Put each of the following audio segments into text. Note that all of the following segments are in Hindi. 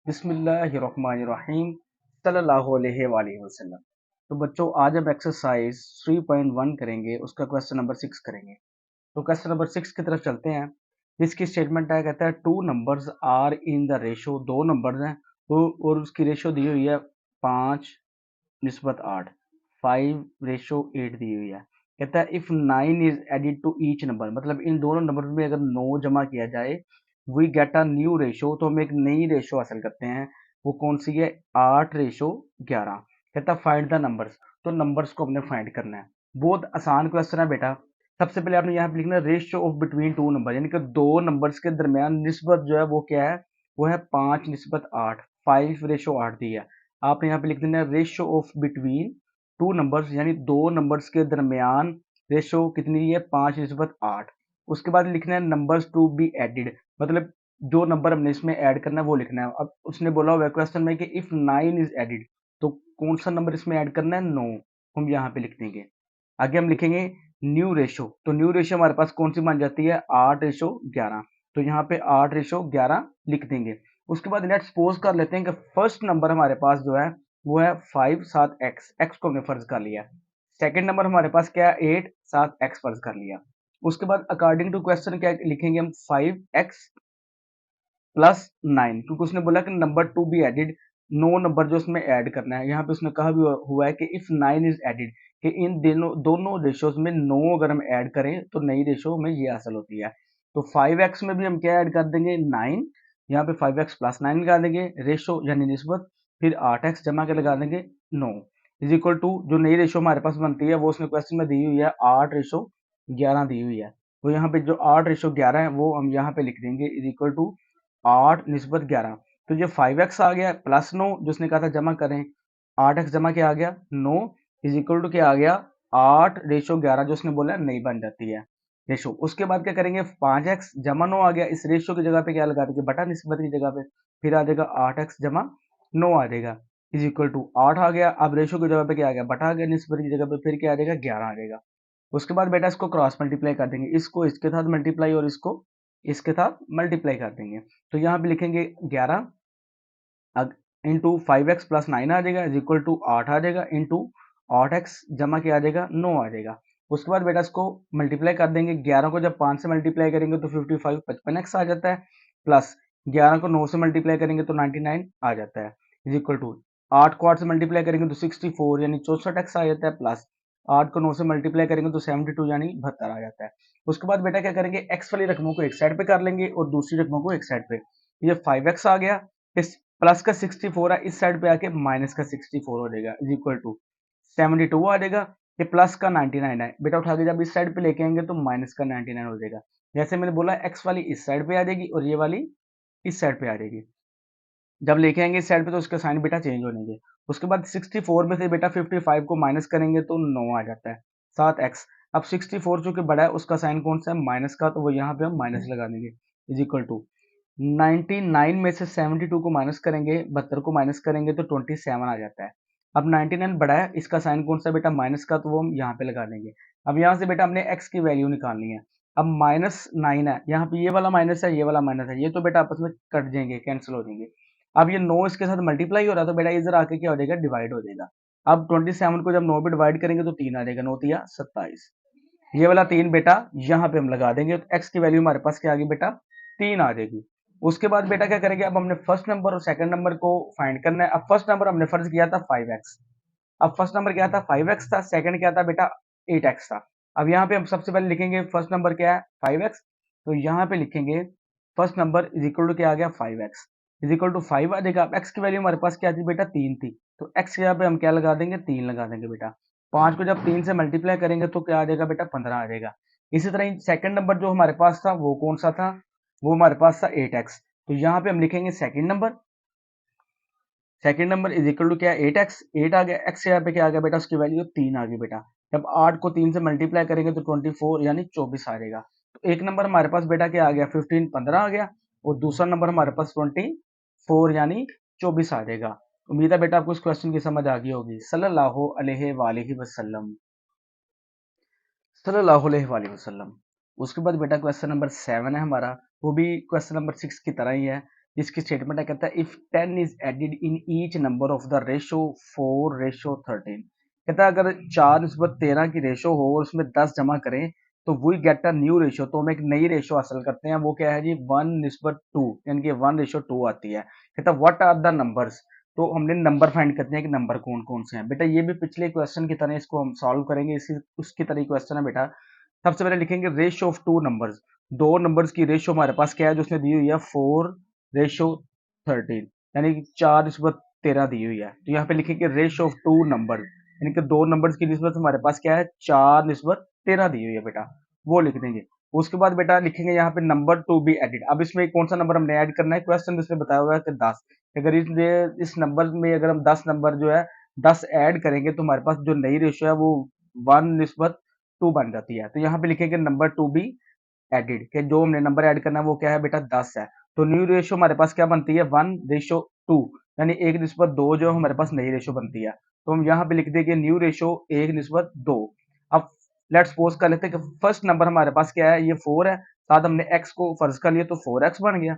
बिस्मिल्लाहिर्रहमानिर्रहीम सल्लल्लाहु अलैहि वसल्लम। तो बच्चों आज हम एक्सरसाइज 3.1 करेंगे, उसका क्वेश्चन नंबर 6 करेंगे। तो क्वेश्चन नंबर 6 की तरफ चलते हैं। इसकी स्टेटमेंट है, कहता है two numbers are in the ratio, दो नंबर्स हैं तो और उसकी रेशो दी हुई है 5:8, 5:8 दी हुई है। कहता है if 9 is added to each number, मतलब इन दोनों नंबर में अगर 9 जमा किया जाए we get a new ratio, तो हम एक नई रेशो हासिल करते हैं। वो कौन सी है? 8:11। कहता है फाइंड द नंबर्स, तो नंबर्स को हमने फाइंड करना है। बहुत आसान क्वेश्चन है बेटा। सबसे पहले आपने यहाँ पे लिखना ratio of between two number, यानी कि दो नंबर्स के दरमियान निस्बत जो है वो क्या है? वो है 5:8, 5:8 दी है। आपने यहाँ पे लिख देना है ratio of between two numbers, यानी दो नंबर्स के दरमियान रेशियो कितनी है? 5:8। उसके बाद लिखना है नंबर्स टू बी एडिड, मतलब जो नंबर हमने इसमें ऐड करना है वो लिखना है। अब उसने बोला हुआ है क्वेश्चन में कि इफ 9 इज एडिड, तो कौन सा नंबर इसमें ऐड करना है? 9। हम यहाँ पे लिख देंगे। आगे हम लिखेंगे न्यू रेशो, तो न्यू रेशो हमारे पास कौन सी बन जाती है? 8:11। तो यहाँ पे 8:11 लिख देंगे। उसके बाद लेट्स सपोज कर लेते हैं कि फर्स्ट नंबर हमारे पास जो है वो है 5 7 एक्स, एक्स को हमने फर्ज कर लिया। सेकंड नंबर हमारे पास क्या है? 8 7 एक्स फर्ज कर लिया। उसके बाद अकॉर्डिंग टू क्वेश्चन क्या लिखेंगे हम? 5x प्लस 9, क्योंकि उसने बोला कि number to be added, 9 number जो उसमें ऐड करना है। यहाँ पे उसने कहा भी हुआ है कि इफ 9 इज एडिड, कि इन दोनों रेशियोज में 9 अगर हम ऐड करें तो नई रेशियो में ये हासिल होती है। तो 5x में भी हम क्या ऐड कर देंगे? 9। यहाँ पे 5x प्लस 9 लगा देंगे, रेशो यानी निस्बत, फिर 8x जमा के लगा देंगे 9 इज इक्वल टू जो नई रेशो हमारे पास बनती है वो उसने क्वेश्चन में दी हुई है 8:11 दी हुई है। तो यहाँ पे जो 8:11 है वो हम यहाँ पे लिख देंगे इज इक्वल टू 8:11। तो ये 5x आ गया प्लस 9 जो उसने कहा था जमा करें, 8x जमा क्या आ गया? 9 इज इक्वल टू क्या आ गया? 8:11 जो उसने बोला नहीं बन जाती है रेशो। उसके बाद क्या करेंगे? 5x जमा 9 आ गया, इस रेशो की जगह पे क्या लगा देंगे? बटा निस्बत की जगह पे, फिर आ जाएगा 8x जमा 9 आ जाएगा इज इक्वल टू 8 आ गया। अब रेशो की जगह पे क्या आ गया? बटा आ गया, निस्बत की जगह पे फिर क्या आ जाएगा? 11 आ जाएगा। उसके बाद बेटा इसको क्रॉस मल्टीप्लाई कर देंगे, इसको इसके साथ मल्टीप्लाई और इसको इसके साथ मल्टीप्लाई कर देंगे। तो यहाँ पे लिखेंगे 11 इंटू 5x प्लस 9 आ जाएगा इज इक्वल टू 8 आ जाएगा इंटू 8x जमा क्या आ जाएगा? 9 आ जाएगा। उसके बाद बेटा इसको मल्टीप्लाई कर देंगे, 11 को जब 5 से मल्टीप्लाई करेंगे तो 55 55x आ जाता है, प्लस 11 को 9 से मल्टीप्लाई करेंगे तो 99 आ जाता है इज इक्वल टू 8 को 8 से मल्टीप्लाई करेंगे तो 64 यानी 64x आ जाता है, प्लस 8 को 9 से मल्टीप्लाई करेंगे तो 72 यानी 72 आ जाता है। उसके बाद बेटा क्या करेंगे? x वाली रकमों को एक साइड पे कर लेंगे और दूसरी रकमों को एक साइड पे। ये 5x आ गया, इस प्लस का 64 है, इस साइड पे आके माइनस का 64 हो जाएगा इज इक्वल टू 72 आ जाएगा। ये प्लस का 99 है, बेटा उठा के जब इस साइड पे लेके आएंगे तो माइनस का 99 हो जाएगा। जैसे मैंने बोला एक्स वाली इस साइड पे आ जाएगी और ये वाली इस साइड पे आ जाएगी। जब लेके आएंगे इस साइड पे तो उसके साइन बेटा चेंज हो जाएंगे। उसके बाद 64 में से बेटा 55 को माइनस करेंगे तो 9 आ जाता है, 7x। अब 64 चूंकि बड़ा है उसका साइन कौन सा है? माइनस का, तो वो यहाँ पे हम माइनस लगा देंगे इज इक्वल टू 99 में से 72 को माइनस करेंगे, 72 को माइनस करेंगे तो 27 आ जाता है। अब 99 बड़ा है, इसका साइन कौन सा बेटा? माइनस का, तो वो हम यहाँ पे लगा देंगे। अब यहाँ से बेटा हमने x की वैल्यू निकालनी है। अब -9 है, यहाँ पे ये वाला माइनस है, ये वाला माइनस है, ये तो बेटा आपस में कट जाएंगे, कैंसिल हो जाएंगे। अब ये 9 इसके साथ मल्टीप्लाई हो रहा है तो बेटा इधर आके क्या हो जाएगा? डिवाइड हो जाएगा। अब 27 को जब 9 पे डिवाइड करेंगे तो 3 आ जाएगा, 9 तिया 27। ये वाला 3 बेटा यहाँ पे हम लगा देंगे, तो x की वैल्यू हमारे पास क्या आ गई बेटा? 3 आ जाएगी। उसके बाद बेटा क्या करेंगे? अब हमने फर्स्ट नंबर और सेकंड नंबर को फाइंड करना है। अब फर्स्ट नंबर हमने फर्ज किया था 5x, अब फर्स्ट नंबर क्या था? 5x था, सेकंड क्या था बेटा? 8x था। अब यहाँ पे हम सबसे पहले लिखेंगे फर्स्ट नंबर क्या है? 5x। तो यहाँ पे लिखेंगे first number is equal to क्या आ गया? 5x इज इक्वल टू 5 आ जाएगा। अब x की वैल्यू हमारे पास क्या थी बेटा? 3 थी, तो x की जगह पे हम क्या लगा देंगे? 3 लगा देंगे बेटा। 5 को जब 3 से मल्टीप्लाई करेंगे तो क्या आ जाएगा बेटा? 15 आ जाएगा। इसी तरह सेकंड नंबर जो हमारे पास था वो कौन सा था? वो हमारे पास था 8x। तो यहाँ पे हम लिखेंगे second number, second number is equal to क्या है? 8x, 8 आ गया, x यहाँ पे क्या आ गया बेटा? उसकी वैल्यू 3 आ गई बेटा। जब 8 को 3 से मल्टीप्लाई करेंगे तो 24 यानी 24 आ जाएगा। तो एक नंबर हमारे पास बेटा क्या आ गया? 15 15 आ गया, और दूसरा नंबर हमारे पास 24 यानी 24 आ जाएगा। उम्मीद है बेटा आपको इस क्वेश्चन की समझ आ गई होगी। सल्लल्लाहु अलैहि वसल्लम, सल्लल्लाहु अलैहि वसल्लम। उसके बाद बेटा क्वेश्चन नंबर 7 है हमारा, वो भी क्वेश्चन नंबर 6 की तरह ही है। इसकी स्टेटमेंट है, कहता है if 10 is added in each number of the ratio 4:13। कहता है अगर 4:13 की रेशो हो और उसमें 10 जमा करें तो we get a new ratio, तो हम एक नई रेशो हासिल करते हैं। वो क्या है जी, 1:2, यानी कि 1:2 आती है। कहता है व्हाट आर द नंबर्स, तो हमने नंबर फाइंड करते हैं कि नंबर कौन कौन से हैं। बेटा ये भी पिछले क्वेश्चन की तरह इसको हम सॉल्व करेंगे, इसी उसकी तरह क्वेश्चन है बेटा। सबसे पहले लिखेंगे रेशो ऑफ टू नंबर्स, दो नंबर्स की रेशो हमारे पास क्या है जो उसने दी हुई है 4:13, यानी कि 4:13 दी हुई है। तो यहाँ पे लिखेंगे रेशो ऑफ टू नंबर, यानी कि दो नंबर्स की निस्बत हमारे पास क्या है 4:13 दी हुई है बेटा, वो लिख देंगे। उसके बाद बेटा लिखेंगे यहाँ पे नंबर टू बी एडिड। अब इसमें कौन सा नंबर हमने ऐड करना है, क्वेश्चन में इसमें बताया हुआ है कि 10। अगर इस नंबर में अगर हम 10 नंबर जो है 10 ऐड करेंगे तो हमारे पास जो नई रेशो है वो 1:2 बन जाती है। तो यहाँ पे लिखेंगे नंबर टू बी एडिड, कि जो हमने नंबर ऐड करना है वो क्या है बेटा 10 है। तो न्यू रेशो हमारे पास क्या बनती है 1:2, यानी 1:2 जो हमारे पास नई रेशो बनती है। तो हम यहाँ पे लिख देंगे न्यू रेशो 1:2। अब लेट्स सपोज कर लेते हैं कि फर्स्ट नंबर हमारे पास क्या है, ये 4 है, साथ हमने x को फर्ज कर लिया तो 4x बन गया।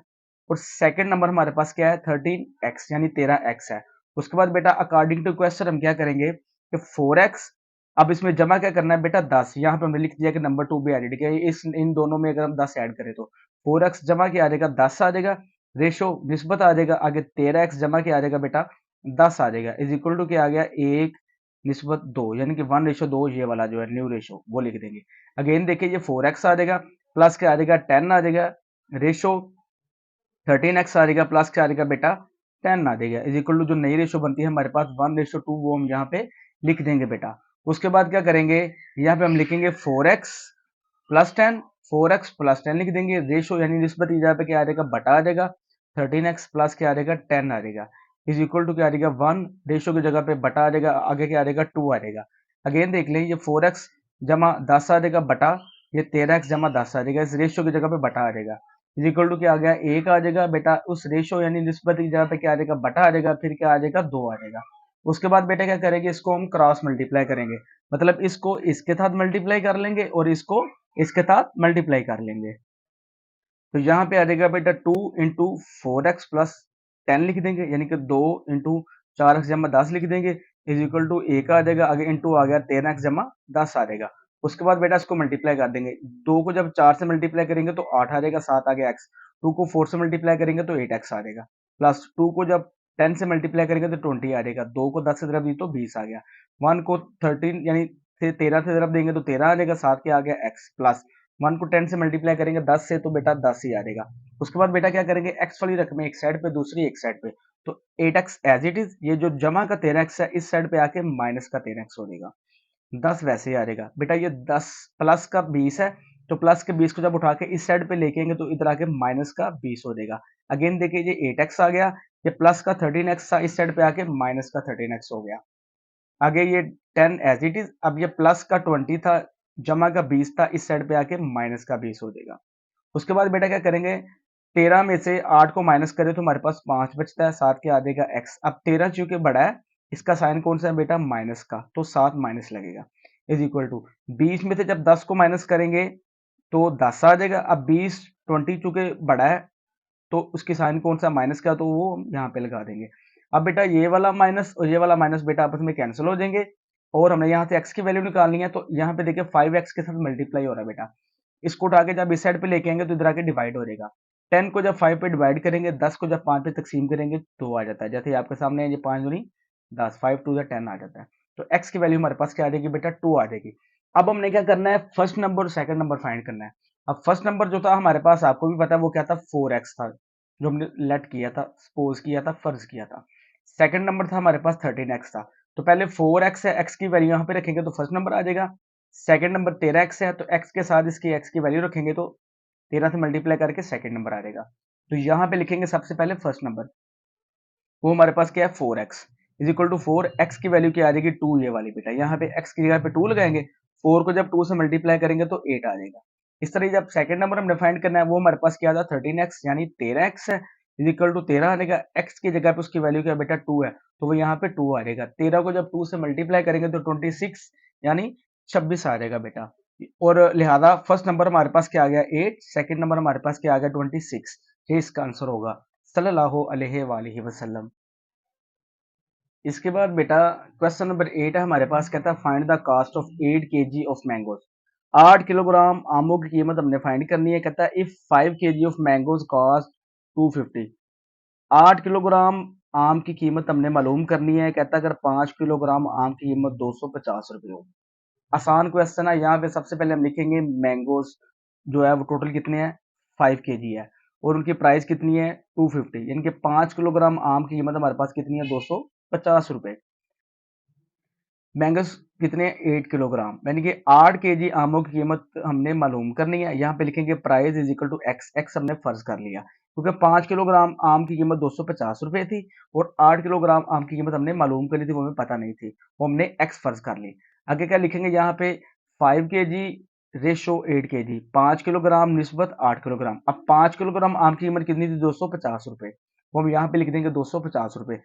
और सेकंड नंबर हमारे पास क्या है 13x, यानी 13x है। उसके बाद बेटा अकॉर्डिंग टू क्वेश्चन हम क्या करेंगे कि 4x, अब इसमें जमा क्या करना है बेटा 10। यहाँ पे हमने लिख दिया कि नंबर टू भी एडिड किया, इस इन दोनों में अगर हम 10 ऐड करें तो 4x जमा क्या आ जाएगा 10 आ जाएगा, रेशो निस्बत आ जाएगा, आगे 13x जमा क्या आ जाएगा बेटा 10 आ जाएगा, इज इक्वल टू क्या आ गया 1:2, यानी कि 1:2 ये वाला जो है न्यू रेशो वो लिख देंगे। अगेन देखिए ये 4x आ जाएगा, प्लस क्या आ जाएगा 10 आ जाएगा, रेशो 13x आ जाएगा, प्लस क्या आ जाएगा बेटा 10 आ जाएगा, इज इक्वल टू जो नई रेशो बनती है हमारे पास 1:2, वो हम यहाँ पे लिख देंगे बेटा। उसके बाद क्या करेंगे, यहाँ पे हम लिखेंगे 4x प्लस 10, 4x प्लस 10 लिख देंगे, रेशो यानी निस्बत यहाँ पे क्या आ जाएगा बटा आ जाएगा, 13x प्लस क्या आ जाएगा 10 आ जाएगा, इज इक्वल टू क्या आ जाएगा 1, रेशो की जगह पे बटा आ जाएगा, आगे क्या आ जाएगा 2 आ जाएगा। अगेन देख लें, ये 4x जमा 10 आ जाएगा बटा, ये 13x जमा 10 आ जाएगा, इस रेशो की जगह पे बटा आ जाएगा, इज इक्वल टू क्या आ गया 1 आ जाएगा बेटा, उस रेशो यानी निस्बत की जगह पे क्या आ जाएगा बटा आ जाएगा, फिर क्या आ जाएगा 2 आ जाएगा। उसके बाद बेटा क्या करेंगे, इसको हम क्रॉस मल्टीप्लाई करेंगे, मतलब इसको इसके साथ मल्टीप्लाई कर लेंगे और इसको इसके साथ मल्टीप्लाई कर लेंगे। तो यहाँ पे आ जाएगा बेटा 2 × 4x प्लस 10 लिख देंगे, यानी कि 2 × 4x जमा 10 लिख देंगे, इज इक्वल टू 1 आ जाएगा, आगे इंटू आ गया 13x जमा 10 आ जाएगा। उसके बाद बेटा इसको मल्टीप्लाई कर देंगे, 2 को जब 4 से मल्टीप्लाई करेंगे तो 8 आ जाएगा, 7 आ गया x, 2 को 4 से मल्टीप्लाई करेंगे तो 8x आ जाएगा, प्लस 2 को जब 10 से मल्टीप्लाई करेंगे तो 20 आ जाएगा, 2 को 10 से तरफ दी तो 20 आ गया, 1 को 13 यानी 13 से तरफ देंगे तो 13 आ जाएगा, 7 के आ गया x, प्लस 1 को 10 से मल्टीप्लाई करेंगे 10 से तो बेटा 10 ही आ जाएगा। उसके बाद बेटा क्या करेंगे, x वाली रकम एक साइड पे दूसरी एक साइड पे, तो 8x एज इट इज, ये जो जमा का 13x है इस साइड पे आके माइनस का 13x हो जाएगा, 10 वैसे ही आ जाएगा बेटा। ये 10 प्लस का 20 है, तो प्लस के 20 को जब उठा के इस साइड पे लेके आएंगे तो इधर आके माइनस का 20 हो जाएगा। अगेन देखिए ये 8x आ गया, ये प्लस का 13x था, इस साइड पे आके माइनस का 13x हो गया। आगे ये 10 एज इट इज, अब ये प्लस का 20 था, जमा का 20 था, इस साइड पे आके माइनस का 20 हो जाएगा। उसके बाद बेटा क्या करेंगे, 13 में से 8 को माइनस करें तो हमारे पास 5 बचता है, 7 के आ जाएगा x। अब 13 चूंकि बड़ा है, इसका साइन कौन सा है बेटा माइनस का, तो 7 माइनस लगेगा, इज इक्वल टू 20 में से जब 10 को माइनस करेंगे तो 10 आ जाएगा। अब 20 चूंकि बड़ा है तो उसकी साइन कौन सा माइनस का, तो वो हम यहाँ पे लगा देंगे। अब बेटा ये वाला माइनस और ये वाला माइनस बेटा आपस में कैंसिल हो जाएंगे, और हमने यहाँ से x की वैल्यू निकालनी है, तो यहाँ पे देखिए 5x के साथ मल्टीप्लाई हो रहा है बेटा, इसको उठा के जब इस साइड पे लेके आएंगे तो इधर आके डिवाइड हो जाएगा। 10 को जब 5 पे डिवाइड करेंगे, 10 को जब 5 पे तकसीम करेंगे 2 आ जाता है, जैसे आपके सामने है, ये 5 दूनी 10, 5 2 10 आ जाता है। तो x की वैल्यू हमारे पास क्या आ जाएगी बेटा 2 आ जाएगी। अब हमने क्या करना है, फर्स्ट नंबर और सेकंड नंबर फाइंड करना है। अब फर्स्ट नंबर जो था हमारे पास, आपको भी पता है वो क्या था 4x था, जो हमने लेट किया था, सपोज किया था, फर्ज किया था। सेकंड नंबर था हमारे पास 13x था, तो पहले 4x है, x की वैल्यू यहाँ पे रखेंगे तो फर्स्ट नंबर आ जाएगा। सेकंड नंबर 13x है, तो x के साथ इसकी x की वैल्यू रखेंगे तो 13 से मल्टीप्लाई करके सेकंड नंबर आ जाएगा। तो यहाँ पे लिखेंगे सबसे पहले फर्स्ट नंबर, वो हमारे पास क्या है 4x, is equal to 4x की वैल्यू क्या आ जाएगी 2, ये वाली बेटा, यहाँ पे x की जगह पे 2 लगाएंगे, 4 को जब 2 से मल्टीप्लाई करेंगे तो 8 आ जाएगा। इस तरह जब सेकंड नंबर हमने फाइंड करना है, वो हमारे पास क्या था 13x, यानी 13x है, इज इक्वल टू 13 आ जाएगा, x की जगह पे उसकी वैल्यू क्या बेटा 2 है, तो वो यहाँ पे 2 आ जाएगा। 13 को जब 2 से मल्टीप्लाई करेंगे तो 26, यानी 26 आ जाएगा बेटा। और लिहाजा फर्स्ट नंबर हमारे पास क्या आ गया 8, सेकंड नंबर हमारे पास क्या आ गया 26, ये इसका आंसर होगा। सल्लल्लाहु अलैहि वसल्लम। इसके बाद बेटा क्वेश्चन नंबर 8 है हमारे पास, कहता है find the cost of 8 KG of mangoes. 8 kilogram आमों की कीमत हमने फाइंड करनी है। कहता है if 5 KG of mangoes cost 250। 8 kilogram आम की कीमत हमने मालूम करनी है। कहता है अगर 5 किलोग्राम आम की कीमत 250 रुपये हो। आसान क्वेश्चन है। यहाँ पे सबसे पहले हम लिखेंगे मैंगोज जो है वो टोटल कितने हैं, 5 केजी है, और उनकी प्राइस कितनी है 250, यानी कि 5 किलोग्राम आम की कीमत हमारे पास कितनी है 250 रुपए। मैंगोस कितने 8 किलोग्राम, यानी कि 8 केजी आमों की कीमत हमने मालूम करनी है। यहाँ पे लिखेंगे price is equal to x, x हमने फर्ज कर लिया क्योंकि 5 किलोग्राम आम की कीमत 250 रुपए थी और 8 किलोग्राम आम की कीमत हमने मालूम करी थी, वो हमें पता नहीं थी, वो हमने एक्स फर्ज कर ली। आगे क्या लिखेंगे यहाँ पे 5 केजी रेशो 8 केजी, 5 किलोग्राम निस्बत 8 किलोग्राम। अब 5 किलोग्राम आम की कीमत कितनी थी 250 रुपए, वो हम यहाँ पे लिख देंगे 250 रुपए।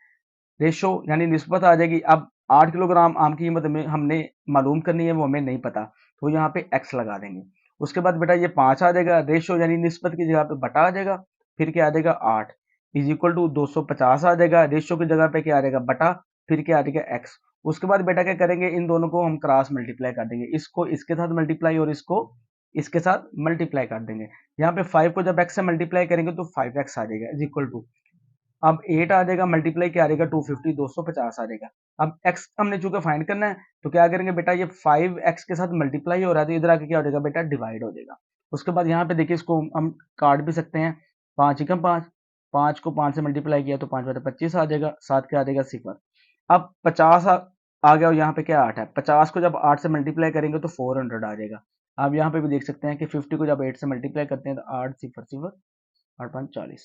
रेशो यानी निस्बत आ जाएगी। अब 8 किलोग्राम आम की कीमत में हमने मालूम करनी है, वो हमें नहीं पता, तो यहाँ पे एक्स लगा देंगे। उसके बाद बेटा ये 5 आ जाएगा, रेशो यानी निस्बत की जगह पे बटा आ जाएगा, फिर क्या आ जाएगा 8 इज इक्वल टू 250 आ जाएगा, रेशो की जगह पे क्या आ जाएगा बटा, फिर क्या आ जाएगा एक्स। उसके बाद बेटा क्या करेंगे, इन दोनों को हम क्रॉस मल्टीप्लाई कर देंगे, इसको इसके साथ मल्टीप्लाई और इसको इसके साथ मल्टीप्लाई कर देंगे। यहाँ पे 5 को जब एक्स से मल्टीप्लाई करेंगे तो 5x आ जाएगा इज इक्वल टू, अब 8 आ जाएगा मल्टीप्लाई क्या आ जाएगा 250, 250 आ जाएगा। अब x हमने चूंकि फाइंड करना है तो क्या करेंगे बेटा, ये 5x के साथ मल्टीप्लाई हो रहा है तो इधर आके क्या हो जाएगा बेटा डिवाइड हो जाएगा। उसके बाद यहाँ पे देखिए इसको हम काट भी सकते हैं, 5 एकम 5, 5 को 5 से मल्टीप्लाई किया तो 5 बटे 25 आ जाएगा, 7 क्या आ जाएगा 0। अब 50 आ गया और यहाँ पे क्या 8 है, 50 को जब 8 से मल्टीप्लाई करेंगे तो 400 आ जाएगा। आप यहाँ पे भी देख सकते हैं कि 50 को जब 8 से मल्टीप्लाई करते हैं तो 8 0 0 8 5 40,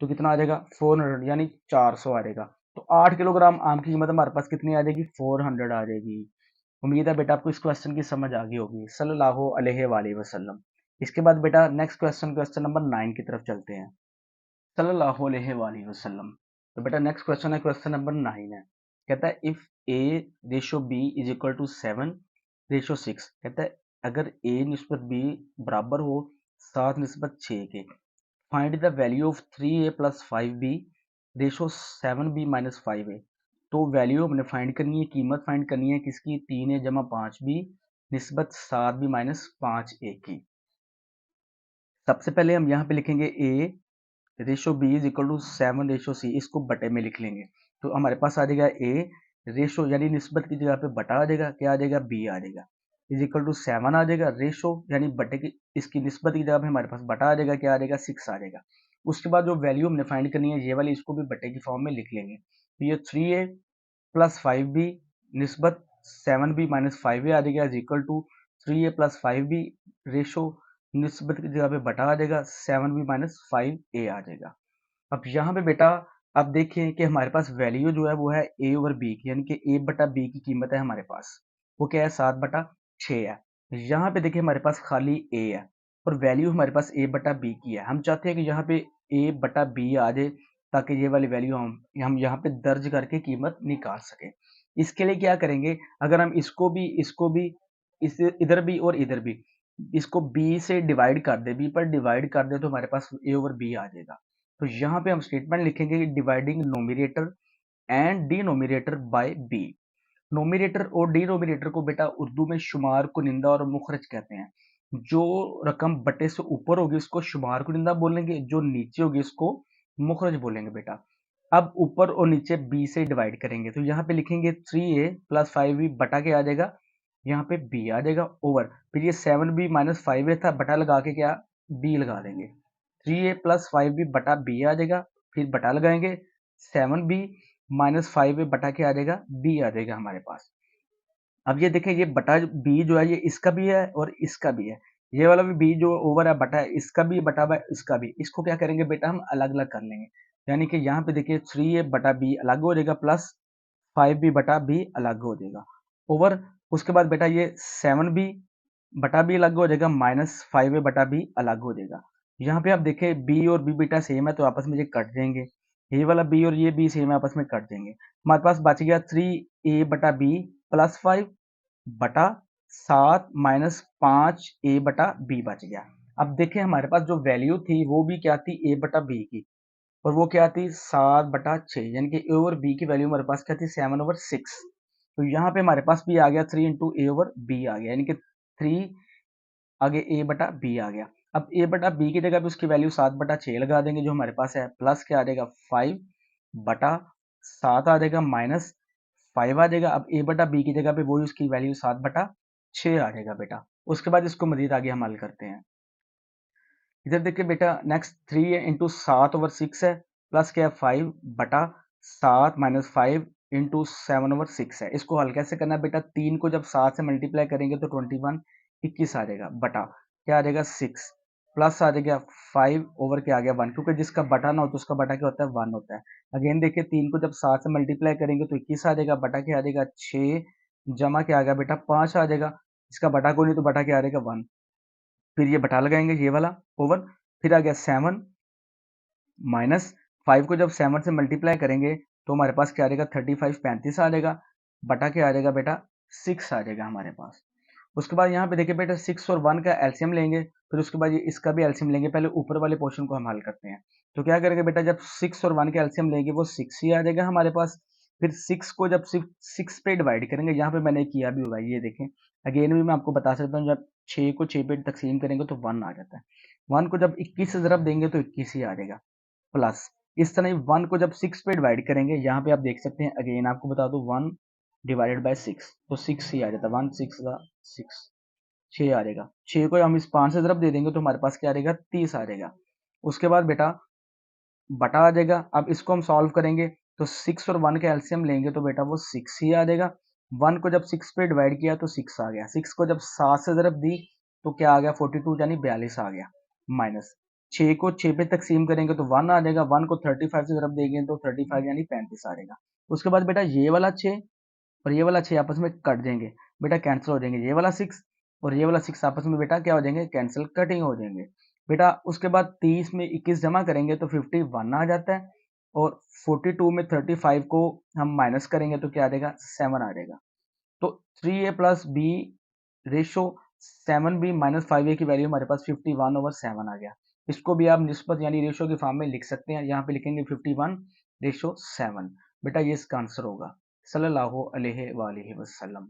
तो कितना आ जाएगा 400 यानी 400 आ जाएगा। तो 8 किलोग्राम आम की कीमत हमारे पास कितनी आ जाएगी 400 आ जाएगी। उम्मीद है बेटा आपको इस क्वेश्चन की समझ आ गई होगी। सल्लल्लाहु अलैहि वसल्लम। इसके बाद बेटा नेक्स्ट क्वेश्चन, क्वेश्चन नंबर 9 की तरफ चलते हैं। सल्लल्लाहु अलैहि वसल्लम। तो बेटा नेक्स्ट क्वेश्चन है क्वेश्चन नंबर 9 है। कहता है if a ratio b is equal to 7 ratio 6। कहता है अगर ए निस्बत बी बराबर हो 7 निस्बत 6 के, find the value of 3a plus 5b ratio 7b minus 5a। तो वैल्यू हमने फाइंड करनी है, कीमत फाइंड करनी है किसकी, 3a जमा 5b निस्बत 7b माइनस 5a की। सबसे पहले हम यहाँ पे लिखेंगे a ratio b is equal to 7 ratio c, इसको बटे में लिख लेंगे तो हमारे पास आ जाएगा a रेशो यानी निस्बत की जगह पे बटा आ जाएगा, क्या आ जाएगा b आ जाएगा, इज इक्वल टू 7 आ जाएगा, रेशो यानी बटे की इसकी निस्बत की जगह पे हमारे पास बटा आ जाएगा, क्या आ जाएगा 6 आ जाएगा। उसके बाद जो वैल्यू हमने फाइंड करनी है ये वाली, इसको भी बटे की फॉर्म में लिख लेंगे, तो ये 3a प्लस 5b निस्बत 7b माइनस 5a आ जाएगा is equal to 3a plus 5b ratio निस्बत की जगह पे बटा आ जाएगा 7b माइनस 5a आ जाएगा। अब यहाँ पे बेटा आप देखिए कि हमारे पास वैल्यू जो है वो है a ओवर b की, यानी कि a बटा b की कीमत है हमारे पास, वो क्या है 7 बटा 6 है। यहाँ पे देखिए हमारे पास खाली a है और वैल्यू हमारे पास a बटा b की है। हम चाहते हैं कि यहाँ पे a बटा b आ जाए ताकि ये वाली वैल्यू हम यहाँ पे दर्ज करके कीमत निकाल सके। इसके लिए क्या करेंगे, अगर हम इसको भी इस इधर भी और इधर भी इसको b से डिवाइड कर दे, b पर डिवाइड कर दे तो हमारे पास a ओवर b आ जाएगा। तो यहाँ पे हम स्टेटमेंट लिखेंगे dividing nominator and denominator by b. Nominator और डिनोमिनेटर को बेटा उर्दू में शुमार कुनिंदा और मुखरज कहते हैं। जो रकम बटे से ऊपर होगी उसको शुमार कुनिंदा बोलेंगे, जो नीचे होगी उसको मुखरज बोलेंगे बेटा। अब ऊपर और नीचे b से डिवाइड करेंगे तो यहाँ पे लिखेंगे 3a प्लस 5b बटा के आ जाएगा, यहाँ पे b आ जाएगा ओवर, फिर ये 7b माइनस 5a था बटा लगा के क्या b लगा देंगे, 3a प्लस 5b बटा b आ जाएगा, फिर बटा लगाएंगे 7b माइनस 5a बटा के आ जाएगा b आ जाएगा हमारे पास। अब ये देखें ये बटा b जो है ये इसका भी है और इसका भी है, ये वाला भी b जो ओवर है बटा है इसका भी बटा हुआ है इसका भी, इसको क्या करेंगे बेटा हम अलग अलग कर लेंगे, यानी कि यहाँ पे देखिए 3a बटा b अलग हो जाएगा प्लस 5b बटा b अलग हो जाएगा ओवर, उसके बाद बेटा ये 7b बटा b अलग हो जाएगा माइनस 5a बटा b अलग हो जाएगा। यहाँ पे आप देखें b और b बेटा सेम है तो आपस में ये कट जाएंगे, ये वाला b और ये b सेम है आपस में कट जाएंगे, हमारे पास बच गया 3a बटा b प्लस 5 बटा 7 माइनस 5a बटा b बच गया। अब देखें हमारे पास जो वैल्यू थी वो भी क्या थी a बटा b की, और वो क्या आती 7/6, यानी कि ए ओवर बी की वैल्यू हमारे पास क्या थी 7/6। तो यहाँ पे हमारे पास भी आ गया 3 इंटू ए ओवर बी आ गया, यानी कि 3 आगे ए बटा बी आ गया। अब ए बटा बी की जगह पे उसकी वैल्यू 7/6 लगा देंगे जो हमारे पास है, प्लस क्या आ जाएगा 5/7 आ जाएगा, माइनस 5 आ जाएगा। अब ए बटा बी की जगह पे वही उसकी वैल्यू 7/6 आ जाएगा बेटा। उसके बाद इसको मजीद आगे हम हल करते हैं। इधर देखिए बेटा, नेक्स्ट 3 है इंटू 7/6 है, प्लस क्या है 5/7 माइनस 5 इंटू 7/6 है। इसको हल कैसे करना है बेटा, 3 को जब 7 से मल्टीप्लाई करेंगे तो 21 आ जाएगा, बटा क्या आ जाएगा 6, प्लस आ जाएगा 5 ओवर क्या आ गया 1, क्योंकि जिसका बटा ना हो तो उसका बटा क्या होता है 1 होता है। अगेन देखिए 3 को जब 7 से मल्टीप्लाई करेंगे तो 21 आ जाएगा, बटा क्या आ जाएगा 6, जमा क्या आ गया बेटा 5 आ जाएगा। इसका बटा को नहीं तो बटा क्या आ जाएगा 1। फिर ये बटा लगाएंगे ये वाला ओवर, फिर आ गया 7 माइनस 5 को जब 7 से मल्टीप्लाई करेंगे तो हमारे पास क्या आ जाएगा 35 35 आ जाएगा, बटा क्या आ जाएगा बेटा 6 आ जाएगा हमारे पास। उसके बाद यहाँ पे देखिए बेटा 6 और 1 का एलसीएम लेंगे, फिर उसके बाद ये इसका भी एलसीएम लेंगे। पहले ऊपर वाले पोर्शन को हम हल करते हैं। तो क्या करेंगे बेटा, जब 6 और 1 का एलसीएम लेंगे वो 6 ही आ जाएगा हमारे पास। फिर 6 को जब 6 पे डिवाइड करेंगे, यहाँ पे मैंने किया भी हुआ है, ये देखें। अगेन भी मैं आपको बता सकता हूँ, जब 6 को 6 पे तकसीम करेंगे तो 1 आ जाता है। 1 को जब 21 से ज़रब देंगे तो 21 ही आ जाएगा, प्लस इस तरह ही 1 को जब 6 पे डिवाइड करेंगे, यहाँ पे आप देख सकते हैं, अगेन आपको बता दूं 1 डिवाइडेड बाय 6 तो 6 ही आ जाता है। 1 6 का 6, 6 आ जाएगा। 6 को हम इस 5 से ज़रब दे देंगे तो हमारे पास क्या आ जाएगा 30 आ जाएगा। उसके बाद बेटा बटा आ जाएगा। अब इसको हम सॉल्व करेंगे तो 6 और 1 के एलसीएम लेंगे तो बेटा वो 6 ही आ जाएगा। 1 को जब 6 पे डिवाइड किया तो 6 आ गया। 6 को जब 7 से ज़रब दी तो क्या आ गया 42, यानी 42 आ गया, माइनस 6 को 6 पे तकसीम करेंगे तो 1 आ जाएगा। 1 को 35 से ज़रब देंगे तो 35 यानी 35 आ जाएगा। उसके बाद बेटा ये वाला 6 और ये वाला 6 आपस में कट जाएंगे बेटा, कैंसिल हो जाएंगे। ये वाला 6 और ये वाला 6 आपस में बेटा क्या हो जाएंगे, कैंसिल, कटिंग हो जाएंगे बेटा। उसके बाद 30 में 21 जमा करेंगे तो 51 आ जाता है, और 42 में 35 को हम माइनस करेंगे तो क्या आ जाएगा 7 आ जाएगा। तो 3a plus B ratio 7b minus 5a की वैल्यू हमारे पास 51/7 आ गया। इसको भी आप निस्बत यानी रेशो के फॉर्म में लिख सकते हैं। यहाँ पे लिखेंगे 51/7 बेटा, ये इसका आंसर होगा। सल्लल्लाहु अलैहि वसल्लम।